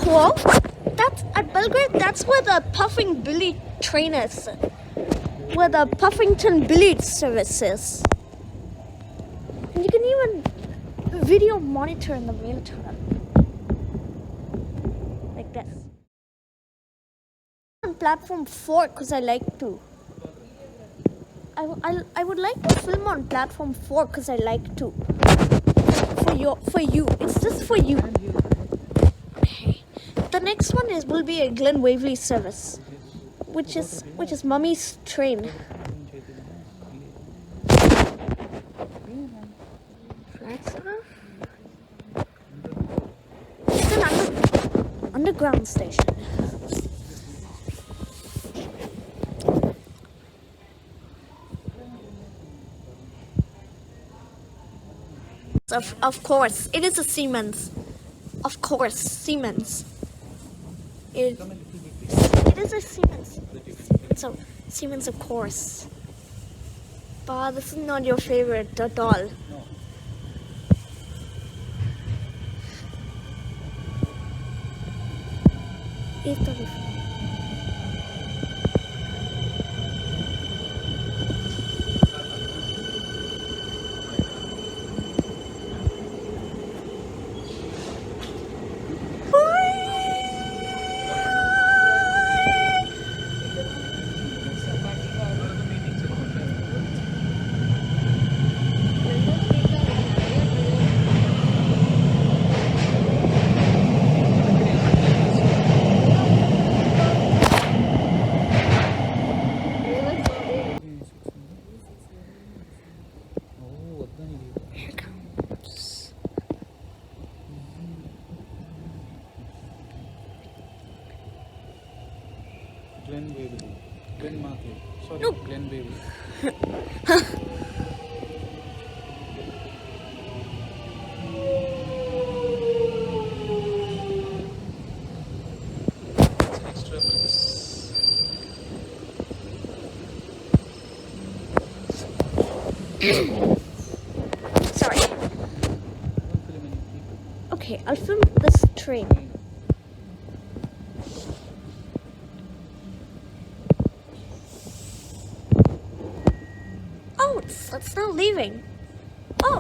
Whoa! That's at Belgrade. That's where the Puffing Billy train is. Where the Puffington Billy service is. And you can even video monitor in the rail tunnel. Like this. On platform 4 because I like to. I would like to film on platform 4 because I like to. For you. It's just for you. Okay. The next one will be a Glen Waverley service. Which is Mummy's train. Flagstaff? It's an underground station. Of course, it is a Siemens. Of course, Siemens. It is a Siemens. It's a Siemens, of course. But this is not your favorite at all. Here comes. Glen Waverley. Glen Market. Sorry, No. Glen Waverley. Sorry. Okay, I'll film this train. Oh, it's not leaving. Oh,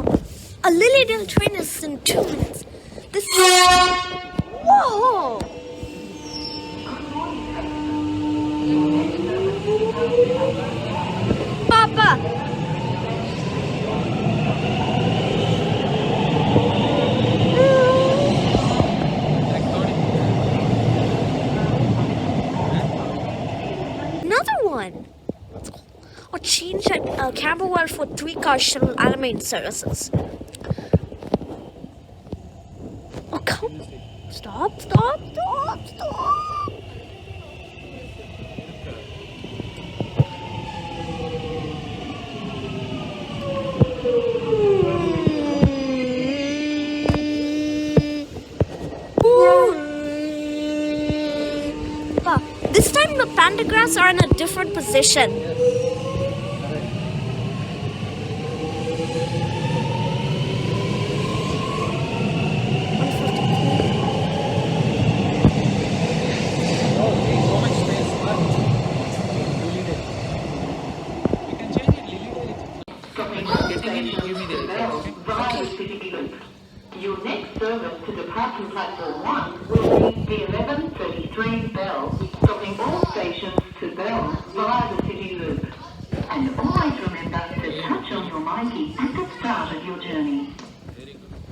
a Lilydale train is in 2 minutes. This is... Whoa! Papa! Or change Camberwell for 3-car shuttle animated services. Oh, come. Stop. This time the pantographs are in a different position. Your next service to departing platform 1 will be the 11:33 Bell, stopping all stations to Bell via the City Loop. And always remember to touch on your Mikey at the start of your journey.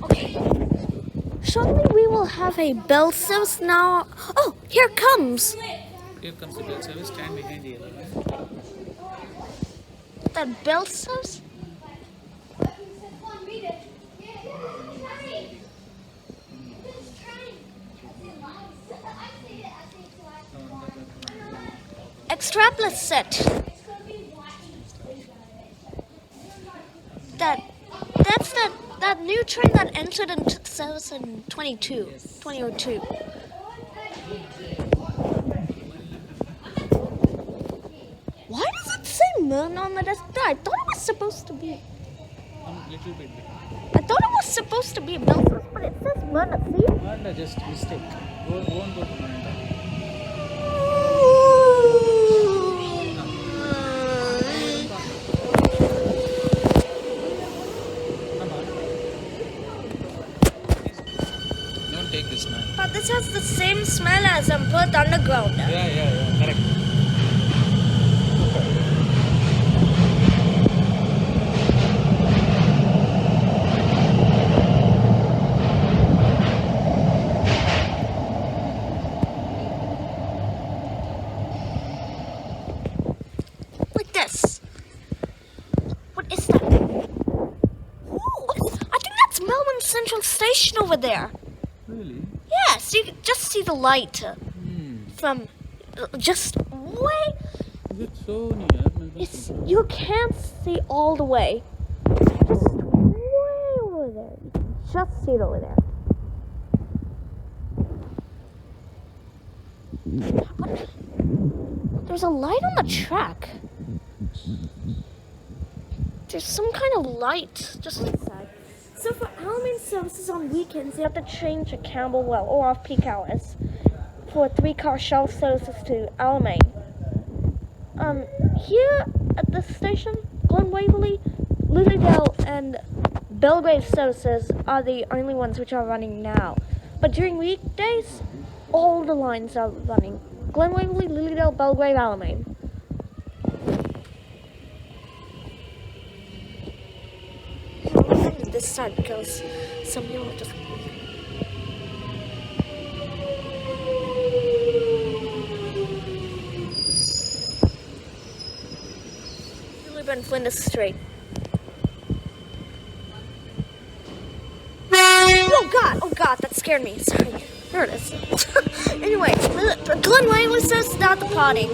Okay. Shortly we will have a Bell service now. Oh, here it comes. Here comes the bell service. Stand behind the yellow line. That Bell service? X'Trapolis set. That's that new train that entered into service in 2002. Why does it say Myrna on the desk? I thought it was supposed to be. little bit different. I thought it was supposed to be a Belfast, but it says Manda. See? Manda, just mistake. Won't go to Manda. Don't take this, man. But this has the same smell as Perth Underground. Yeah, correct. Like this. What is that? Ooh, I think that's Melbourne Central Station over there. Really? Yes, you can just see the light from just way. Is it so near? It's, you can't see all the way. Just way over there. You can just see it over there. What? There's a light on the track. There's some kind of light just inside. So for Alamein services on weekends, you have to change at Camberwell or off-peak hours for 3-car shuttle services to Alamein. Here at this station, Glen Waverley, Lilydale, and Belgrave services are the only ones which are running now. But during weekdays, all the lines are running. Glen Waverley, Lilydale, Belgrave, Alamein. This side because some people just Ben Flinders Street. Oh god, that scared me. Sorry. There it is. Anyway, Glen Waverley says start the party.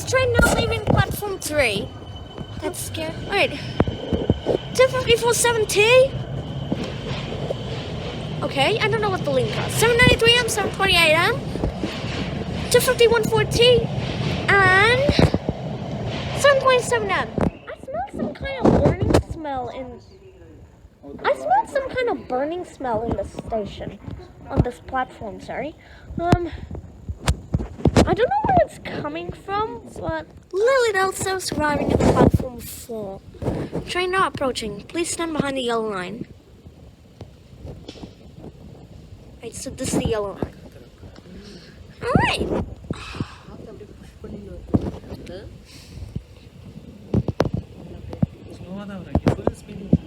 Train now leaving platform 3. That's scary. Wait. 254-7T? Okay, I don't know what the link is. 793M, 728M, 251-4T, and 727M. I smell some kind of burning smell in... I smell some kind of burning smell in this station. On this platform, sorry. I don't know where it's coming from, but Lilydale service arriving at platform 4. Train now approaching. Please stand behind the yellow line. Right, so this is the yellow line. Alright. Slow down, full speed.